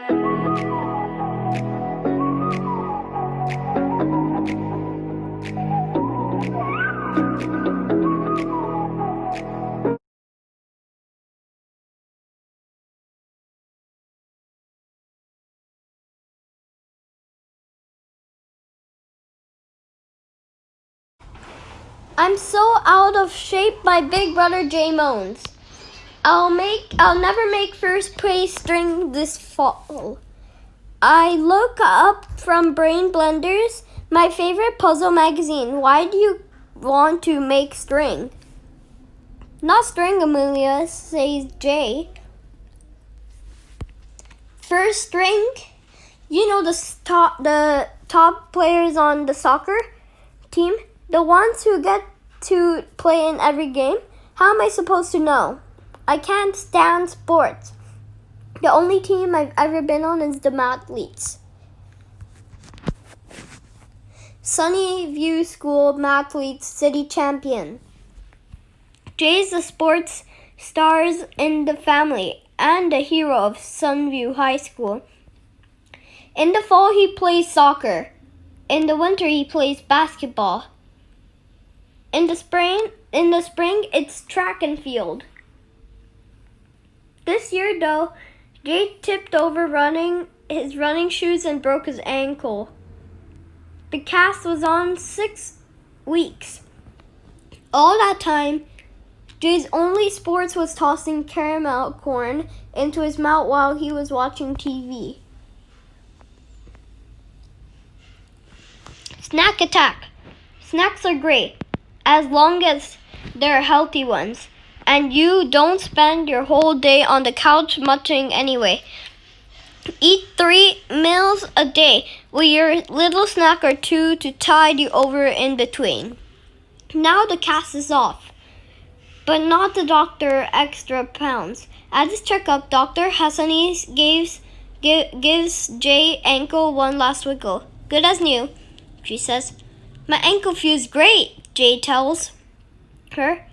I'm so out of shape, my big brother Jay moans. I'll never make first place string this fall. I look up from Brain Blenders, my favorite puzzle magazine. Why do you want to make string? Not string, Amelia, says Jay. First string? You know the top players on the soccer team? The ones who get to play in every game? How am I supposed to know? I can't stand sports. The only team I've ever been on is the Mathletes. Sunnyview School Mathletes City Champion. Jay's the sports stars in the family and a hero of Sunview High School. In the fall, he plays soccer. In the winter, he plays basketball. In the spring, it's track and field. This year, though, Jay tipped over his running shoes and broke his ankle. The cast was on 6 weeks. All that time, Jay's only sports was tossing caramel corn into his mouth while he was watching TV. Snack attack. Snacks are great, as long as they're healthy ones, and you don't spend your whole day on the couch munching anyway. Eat 3 meals a day with your little snack or 2 to tide you over in between. Now the cast is off, but not the doctor extra pounds. At his checkup, Dr. Hassani gives Jay ankle one last wiggle. Good as new, she says. My ankle feels great, Jay tells her.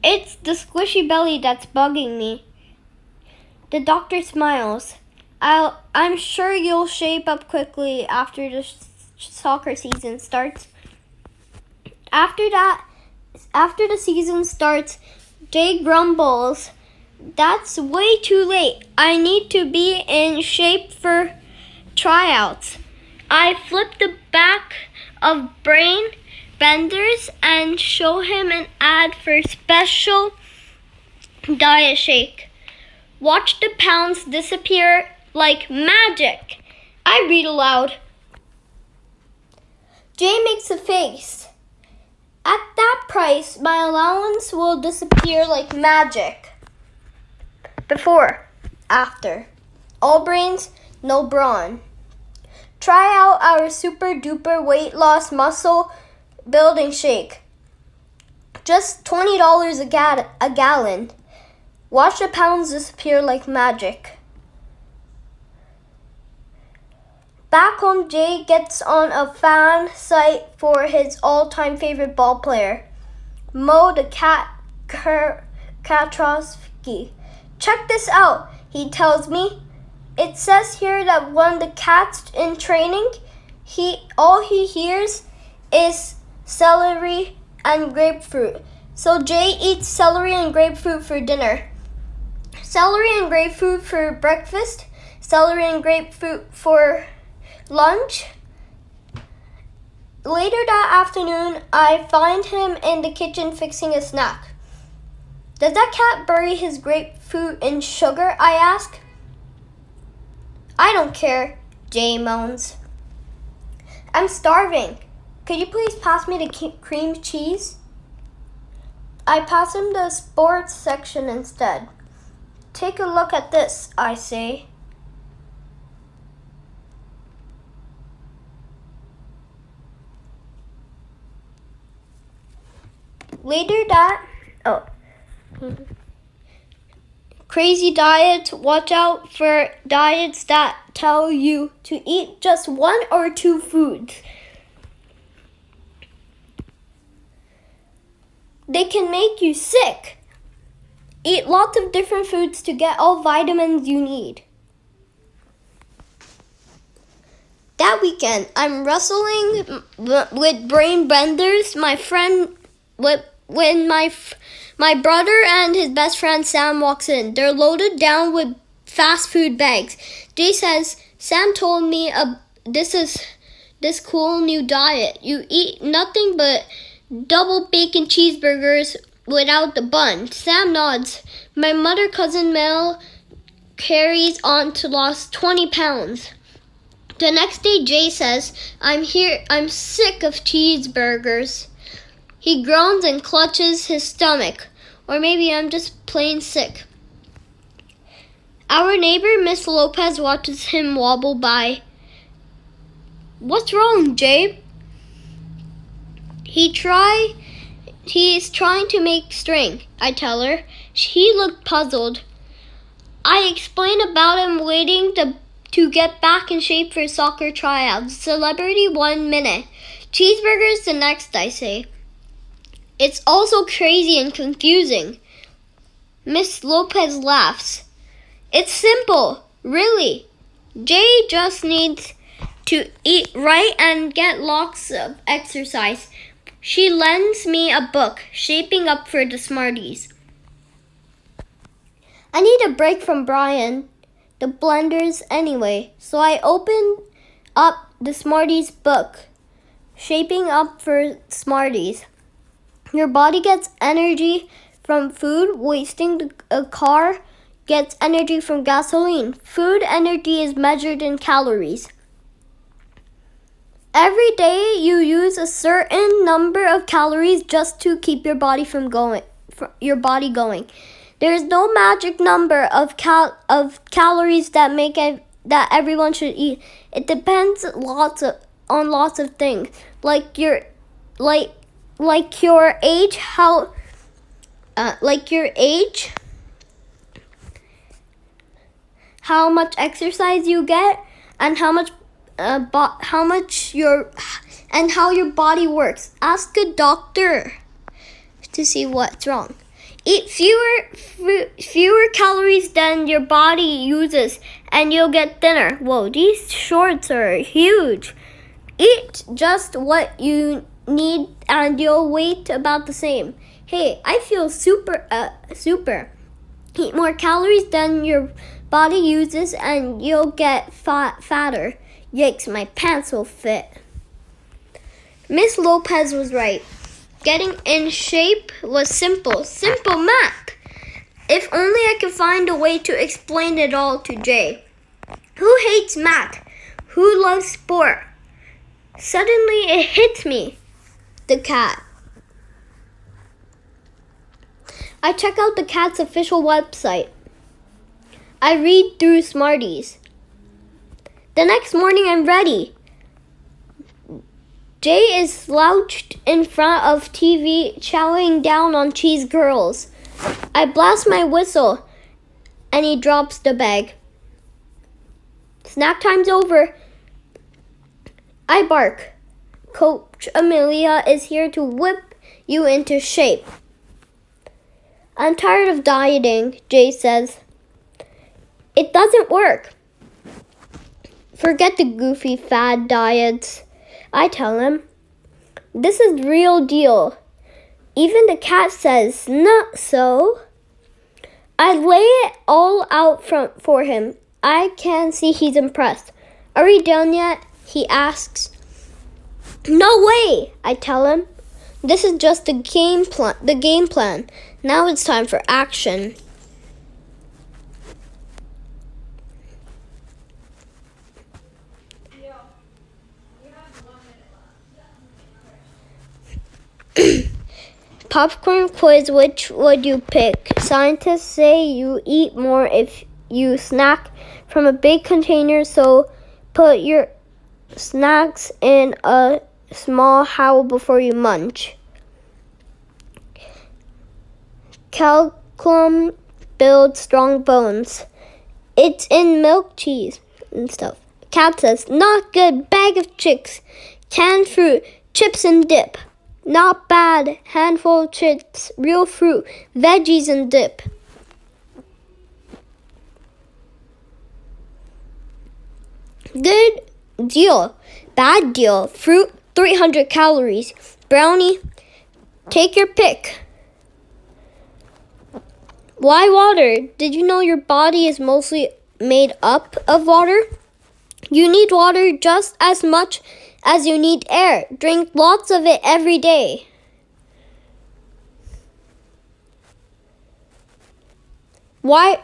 It's the squishy belly that's bugging me. The doctor smiles. I'm sure you'll shape up quickly after the soccer season starts. After the season starts, Jay grumbles. That's way too late. I need to be in shape for tryouts. I flip the back of Brain Benders and show him an ad for special diet shake. Watch the pounds disappear like magic. I read aloud. Jay makes a face. At that price, my allowance will disappear like magic. Before, after. All brains, no brawn. Try out our super duper weight loss muscle building shake. Just $20 a gallon. Watch the pounds disappear like magic. Back home, Jay gets on a fan site for his all-time favorite ball player, Mo the Cat Katrowski. Check this out, he tells me. It says here that when the cat's in training, all he hears is celery and grapefruit. So Jay eats celery and grapefruit for dinner. Celery and grapefruit for breakfast. Celery and grapefruit for lunch. Later that afternoon, I find him in the kitchen fixing a snack. Does that cat bury his grapefruit in sugar? I ask. I don't care, Jay moans. I'm starving. Could you please pass me the cream cheese? I pass him the sports section instead. Take a look at this, I say. Later that, crazy diets, watch out for diets that tell you to eat just 1 or 2 foods. They can make you sick. Eat lots of different foods to get all vitamins you need. That weekend, I'm wrestling with brain benders. My friend, when my brother and his best friend Sam walks in, they're loaded down with fast food bags. Jay says, Sam told me this cool new diet. You eat nothing but double bacon cheeseburgers without the bun. Sam nods. My mother cousin Mel carries on to lose 20 pounds. The next day, Jay says, I'm sick of cheeseburgers. He groans and clutches his stomach. Or maybe I'm just plain sick. Our neighbor, Miss Lopez, watches him wobble by. What's wrong, Jay? He's trying to make string, I tell her. He looked puzzled. I explain about him waiting to get back in shape for soccer tryouts. Celebrity 1 minute. Cheeseburgers the next, I say. It's also crazy and confusing. Miss Lopez laughs. It's simple, really. Jay just needs to eat right and get lots of exercise. She lends me a book, Shaping Up for the Smarties. I need a break from Brian, the blenders anyway, so I open up the Smarties book, Shaping Up for Smarties. Your body gets energy from food, wasting a car gets energy from gasoline. Food energy is measured in calories. Every day you use a certain number of calories just to keep your body going. There is no magic number of calories that everyone should eat. It depends on lots of things, like your age, how much exercise you get, and how your body works. Ask a doctor to see what's wrong. Eat fewer calories than your body uses, and you'll get thinner. Whoa, these shorts are huge. Eat just what you need, and you'll weight about the same. Hey, I feel super. Eat more calories than your body uses, and you'll get fatter. Yikes, my pants will fit. Miss Lopez was right. Getting in shape was simple math. If only I could find a way to explain it all to Jay. Who hates math? Who loves sport? Suddenly it hits me. The cat. I check out the cat's official website. I read through Smarties. The next morning I'm ready. Jay is slouched in front of TV, chowing down on cheese girls. I blast my whistle, and he drops the bag. Snack time's over. I bark. Coach Amelia is here to whip you into shape. I'm tired of dieting, Jay says. It doesn't work. Forget the goofy fad diets, I tell him. This is real deal. Even the cat says, not so. I lay it all out for him. I can see he's impressed. Are we done yet? He asks. No way, I tell him. This is just the game plan. Now it's time for action. Popcorn quiz, which would you pick? Scientists say you eat more if you snack from a big container, so put your snacks in a small howl before you munch. Calcium builds strong bones. It's in milk, cheese, and stuff. Cat says, not good, bag of chicks. Canned fruit, chips and dip. Not bad, handful of chips, real fruit, veggies and dip. Good Deal. Bad deal. Fruit, 300 calories. Brownie, take your pick. Why water? Did you know your body is mostly made up of water? You need water just as much as you need air. Drink lots of it every day. Why?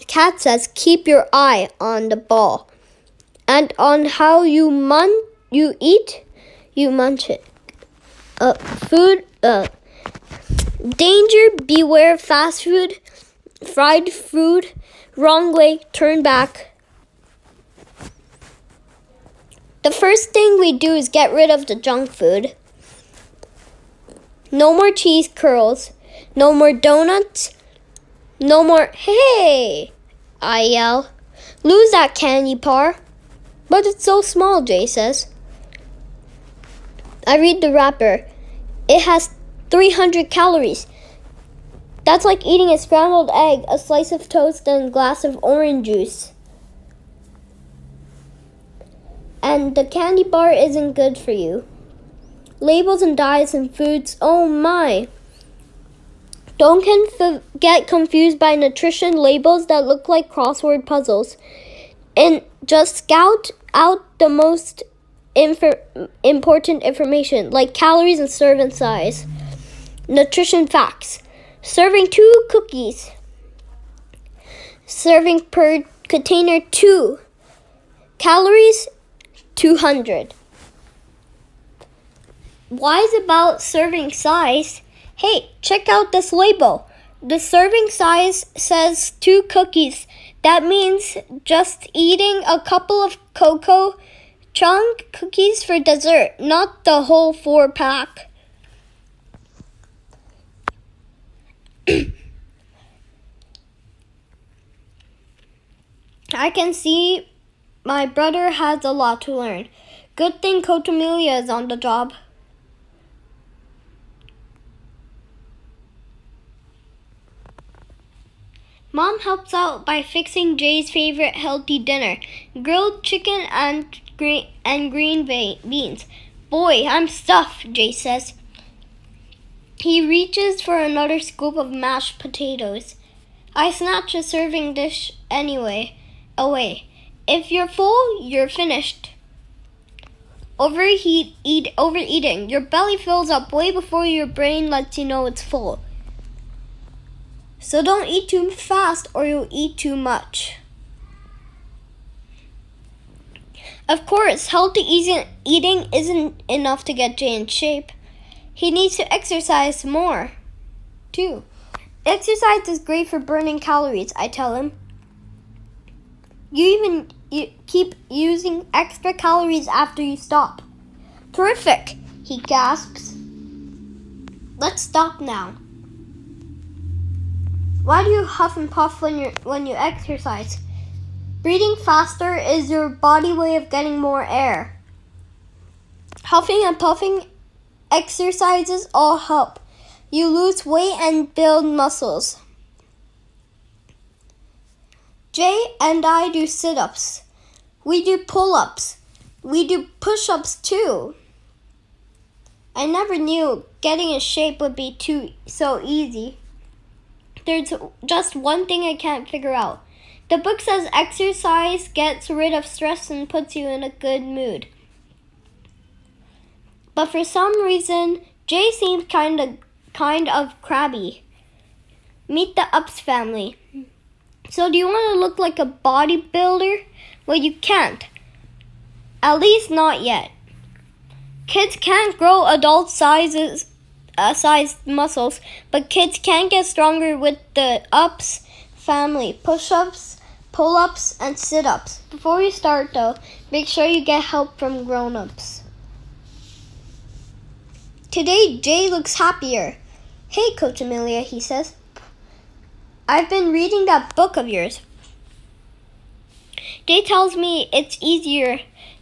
Cat says, keep your eye on the ball. And on how you eat, you munch it. Danger, beware fast food, fried food, wrong way, turn back. The first thing we do is get rid of the junk food. No more cheese curls, no more donuts, no more, hey, I yell. Lose that candy bar. But it's so small, Jay says. I read the wrapper. It has 300 calories. That's like eating a scrambled egg, a slice of toast, and a glass of orange juice. And the candy bar isn't good for you. Labels and dyes and foods, oh my. Don't get confused by nutrition labels that look like crossword puzzles. And just scout out the most important information, like calories and serving size. Nutrition facts. Serving 2 cookies. Serving per container 2. Calories 200. Wise about serving size. Hey, check out this label. The serving size says 2 cookies. That means just eating a couple of cocoa chunk cookies for dessert, not the whole 4-pack. I can see my brother has a lot to learn. Good thing Coach Amelia is on the job. Mom helps out by fixing Jay's favorite healthy dinner, grilled chicken and green beans. Boy, I'm stuffed, Jay says. He reaches for another scoop of mashed potatoes. I snatch a serving dish away. If you're full, you're finished. Overeating. Your belly fills up way before your brain lets you know it's full. So don't eat too fast or you'll eat too much. Of course, healthy eating isn't enough to get Jay in shape. He needs to exercise more, too. Exercise is great for burning calories, I tell him. You keep using extra calories after you stop. Terrific, he gasps. Let's stop now. Why do you huff and puff when you exercise? Breathing faster is your body way of getting more air. Huffing and puffing exercises all help. You lose weight and build muscles. Jay and I do sit-ups. We do pull-ups. We do push-ups too. I never knew getting in shape would be so easy. There's just one thing I can't figure out. The book says exercise gets rid of stress and puts you in a good mood. But for some reason, Jay seems kind of crabby. Meet the Ups family. So do you want to look like a bodybuilder? Well, you can't. At least not yet. Kids can't grow adult sized muscles, but kids can get stronger with the Ups family. Push-ups, pull-ups, and sit-ups. Before you start though, make sure you get help from grown-ups. Today, Jay looks happier. Hey, Coach Amelia, he says. I've been reading that book of yours. Jay tells me it's easier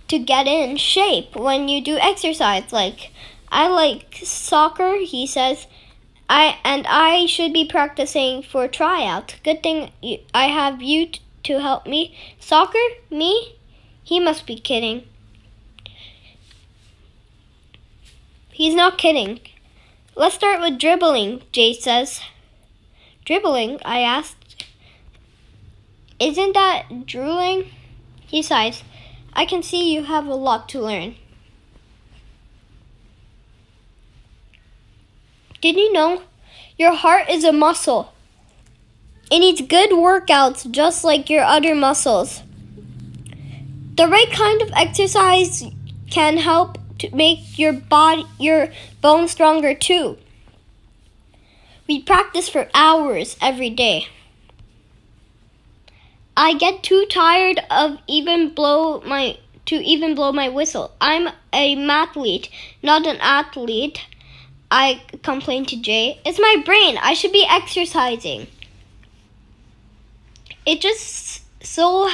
to get in shape when you do exercise. I like soccer, he says. I should be practicing for tryout. Good thing I have you to help me. Soccer? Me? He must be kidding. He's not kidding. Let's start with dribbling, Jay says. Dribbling? I asked. Isn't that drooling? He sighs. I can see you have a lot to learn. Did you know your heart is a muscle? It needs good workouts just like your other muscles. The right kind of exercise can help to make your bones stronger too. We practice for hours every day. I get too tired of even blow my whistle. I'm a mathlete, not an athlete. I complained to Jay. It's my brain. I should be exercising. It just so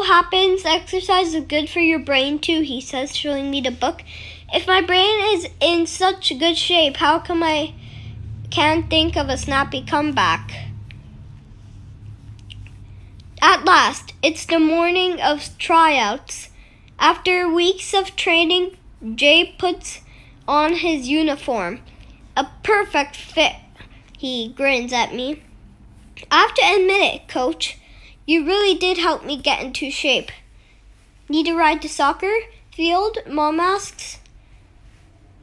happens exercise is good for your brain too, he says, showing me the book. If my brain is in such good shape, how come I can't think of a snappy comeback? At last, it's the morning of tryouts. After weeks of training, Jay puts on his uniform. A perfect fit. He grins at me. I have to admit it, Coach. You really did help me get into shape. Need a ride to soccer field? Mom asks.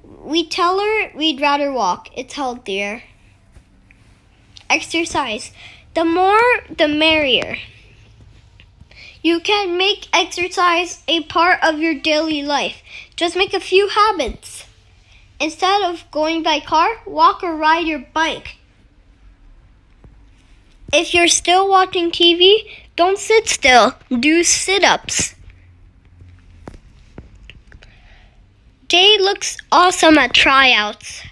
We tell her we'd rather walk. It's healthier. Exercise. The more, the merrier. You can make exercise a part of your daily life. Just make a few habits. Instead of going by car, walk or ride your bike. If you're still watching TV, don't sit still. Do sit-ups. Jay looks awesome at tryouts.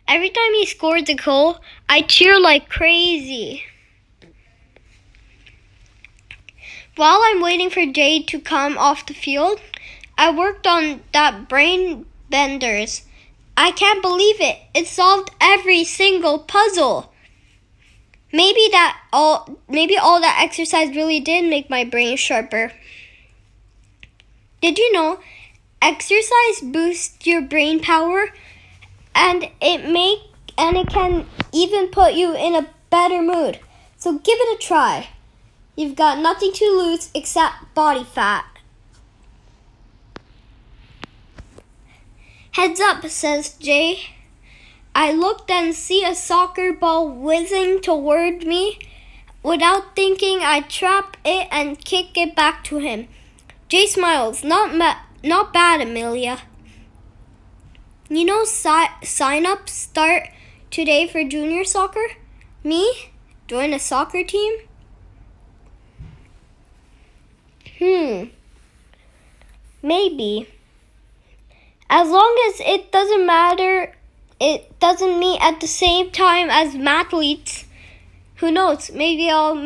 Every time he scores a goal, I cheer like crazy. While I'm waiting for Jay to come off the field, I worked on that brain benders. I can't believe it. It solved every single puzzle. Maybe all that exercise really did make my brain sharper. Did you know exercise boosts your brain power and it can even put you in a better mood. So give it a try. You've got nothing to lose except body fat. Heads up, says Jay. I looked and see a soccer ball whizzing toward me. Without thinking, I trap it and kick it back to him. Jay smiles. Not bad, Amelia. You know sign-ups start today for junior soccer? Me? Join a soccer team? Maybe. As long as it doesn't meet at the same time as mathletes. Who knows? Maybe I'll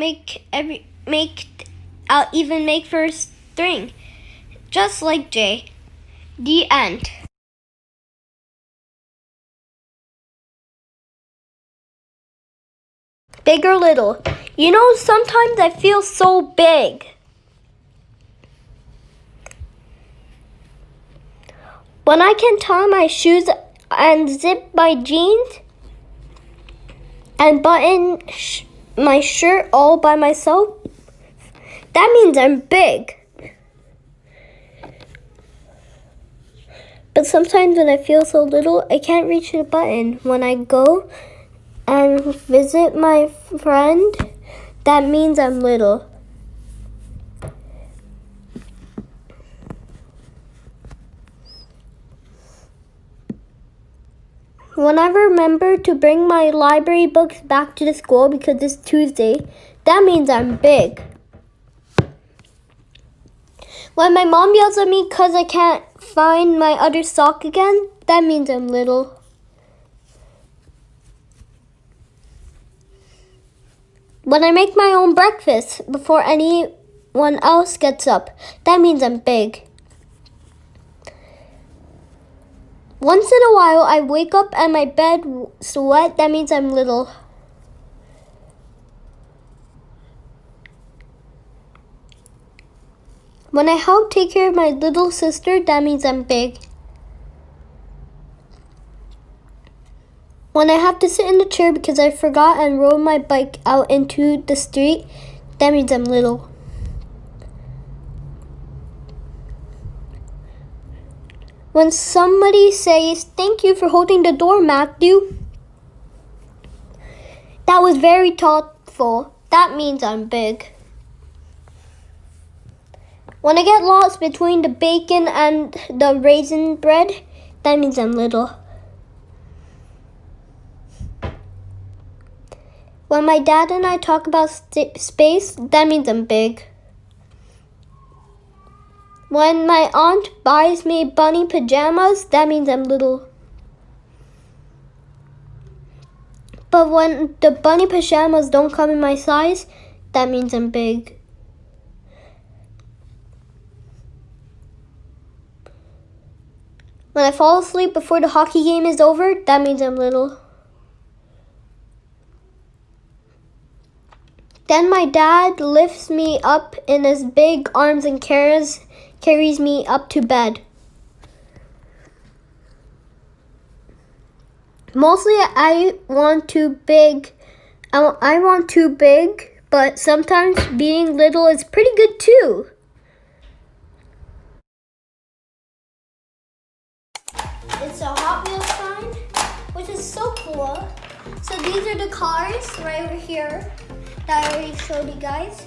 even make first string. Just like Jay. The end. Big or little. You know, sometimes I feel so big. When I can tie my shoes and zip my jeans and button my shirt all by myself, that means I'm big. But sometimes when I feel so little, I can't reach the button. When I go and visit my friend, that means I'm little. When I remember to bring my library books back to the school because it's Tuesday, that means I'm big. When my mom yells at me because I can't find my other sock again, that means I'm little. When I make my own breakfast before anyone else gets up, that means I'm big. Once in a while, I wake up and my bed sweat. That means I'm little. When I help take care of my little sister, that means I'm big. When I have to sit in the chair because I forgot and rode my bike out into the street, that means I'm little. When somebody says, "Thank you for holding the door, Matthew," that was very thoughtful. That means I'm big. When I get lost between the bacon and the raisin bread, that means I'm little. When my dad and I talk about space, that means I'm big. When my aunt buys me bunny pajamas, that means I'm little. But when the bunny pajamas don't come in my size, that means I'm big. When I fall asleep before the hockey game is over, that means I'm little. Then my dad lifts me up in his big arms and carries me up to bed. Mostly I want too big, but sometimes being little is pretty good too. It's a Hot Wheels sign, which is so cool. So these are the cars right over here that I already showed you guys.